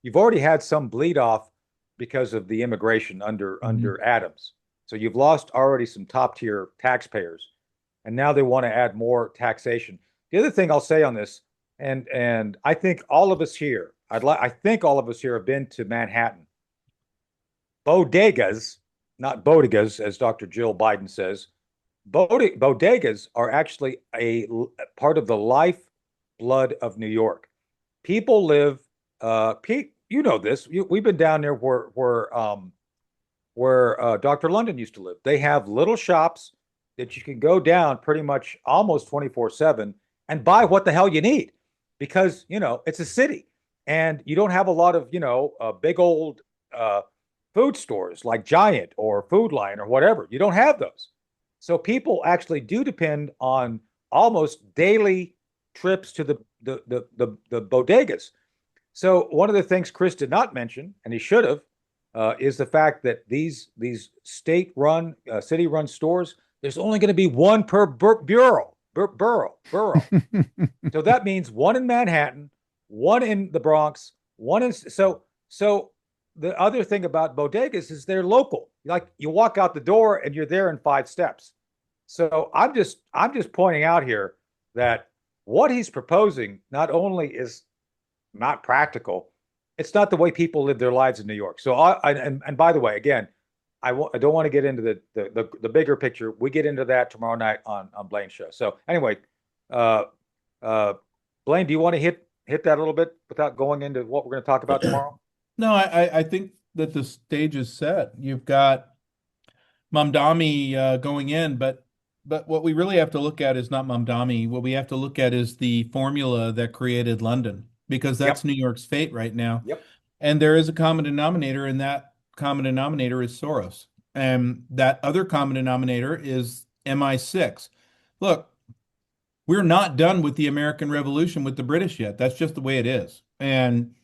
you've already had some bleed off because of the immigration Mhm. under Adams. So you've lost already some top tier taxpayers, and now they want to add more taxation. The other thing I'll say on this, and I think all of us here, I think all of us here have been to Manhattan. Bodegas, not bodegas, as Dr. Jill Biden says. Bodegas are actually a part of the lifeblood of New York. People live. Pete, you know this. We've been down there where Dr. London used to live. They have little shops that you can go down pretty much almost 24/7 and buy what the hell you need because, it's a city and you don't have a lot of, big old uh, food stores like Giant or Food Lion or whatever. You don't have those. So people actually do depend on almost daily trips to the bodegas. So one of the things Chris did not mention, and he should have, is the fact that these state-run, city-run stores, there's only going to be one per borough. So that means one in Manhattan, one in the Bronx, one in so the other thing about bodegas is they're local. Like you walk out the door and you're there in 5 steps. So I'm just pointing out here that what he's proposing not only is not practical. It's not the way people live their lives in New York. So, and by the way, again, I don't want to get into the bigger picture. We get into that tomorrow night on Blaine's show. So, anyway, uh, uh, Blaine, do you want to hit that a little bit without going into what we're going to talk about tomorrow? No, I think that the stage is set. You've got Mamdani going in, but what we really have to look at is not Mamdani. What we have to look at is the formula that created London, because that's Yep. New York's fate right now. Yep. And there is a common denominator, and that common denominator is Soros. And that other common denominator is MI6. Look, we're not done with the American Revolution with the British yet. That's just the way it is. And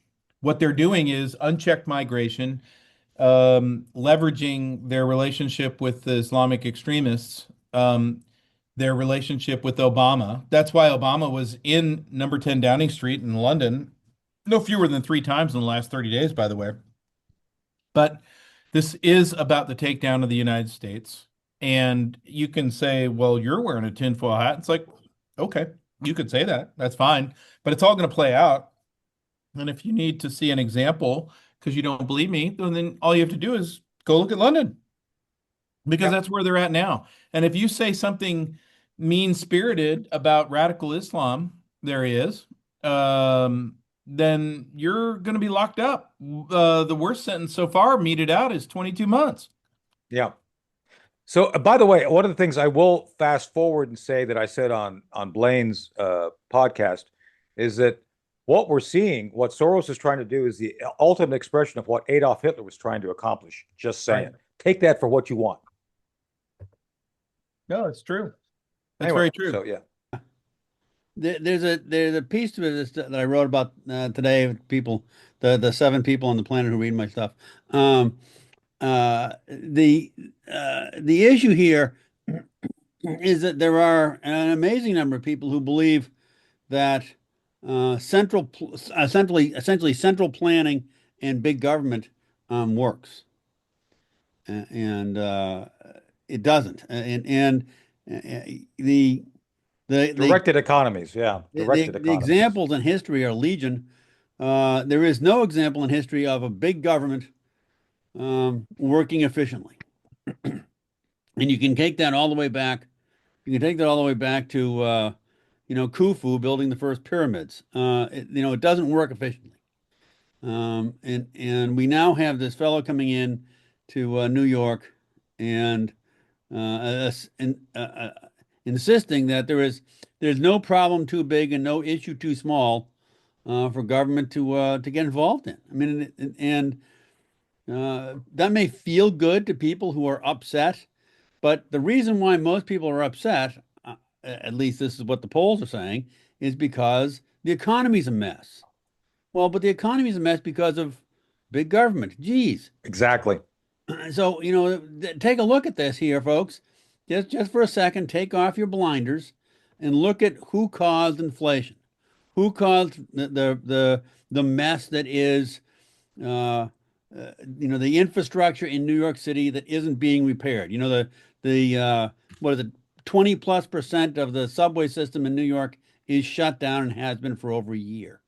what they're doing is unchecked migration, leveraging their relationship with the Islamic extremists, their relationship with Obama. That's why Obama was in number 10 Downing Street in London, no fewer than 3 times in the last 30 days, by the way. But this is about the takedown of the United States. And you can say, well, you're wearing a tinfoil hat. It's like, okay, you could say that. That's fine. But it's all going to play out. And if you need to see an example because you don't believe me, then all you have to do is go look at London because Yep. that's where they're at now. And if you say something mean-spirited about radical Islam, there he is, then you're going to be locked up. The worst sentence so far meted out is 22 months. Yeah. So, by the way, one of the things I will fast forward and say that I said on Blaine's podcast is that what we're seeing, what Soros is trying to do, is the ultimate expression of what Adolf Hitler was trying to accomplish. Just Right. saying, take that for what you want. No, it's true. That's Anyway, very true. so yeah, There's a piece to this that I wrote about today with people, the 7 people on the planet who read my stuff. Um, the issue here is that there are an amazing number of people who believe that essentially central planning and big government works, and it doesn't. And the the directed economies. Yeah, directed the economies. examples in history are legion. There is no example in history of a big government working efficiently. And you can take that all the way back. You can take that all the way back to Khufu building the first pyramids. It doesn't work efficiently. And we now have this fellow coming in to New York and insisting that there's no problem too big and no issue too small for government to get involved in. I mean, and that may feel good to people who are upset, but the reason why most people are upset, at least this is what the polls are saying, is because the economy's a mess. Well, but the economy's a mess because of big government. Geez. Exactly. So, take a look at this here, folks. Just for a second, take off your blinders and look at who caused inflation. Who caused the mess that is the infrastructure in New York City that isn't being repaired. What is it? 20+% of the subway system in New York is shut down and has been for over a year.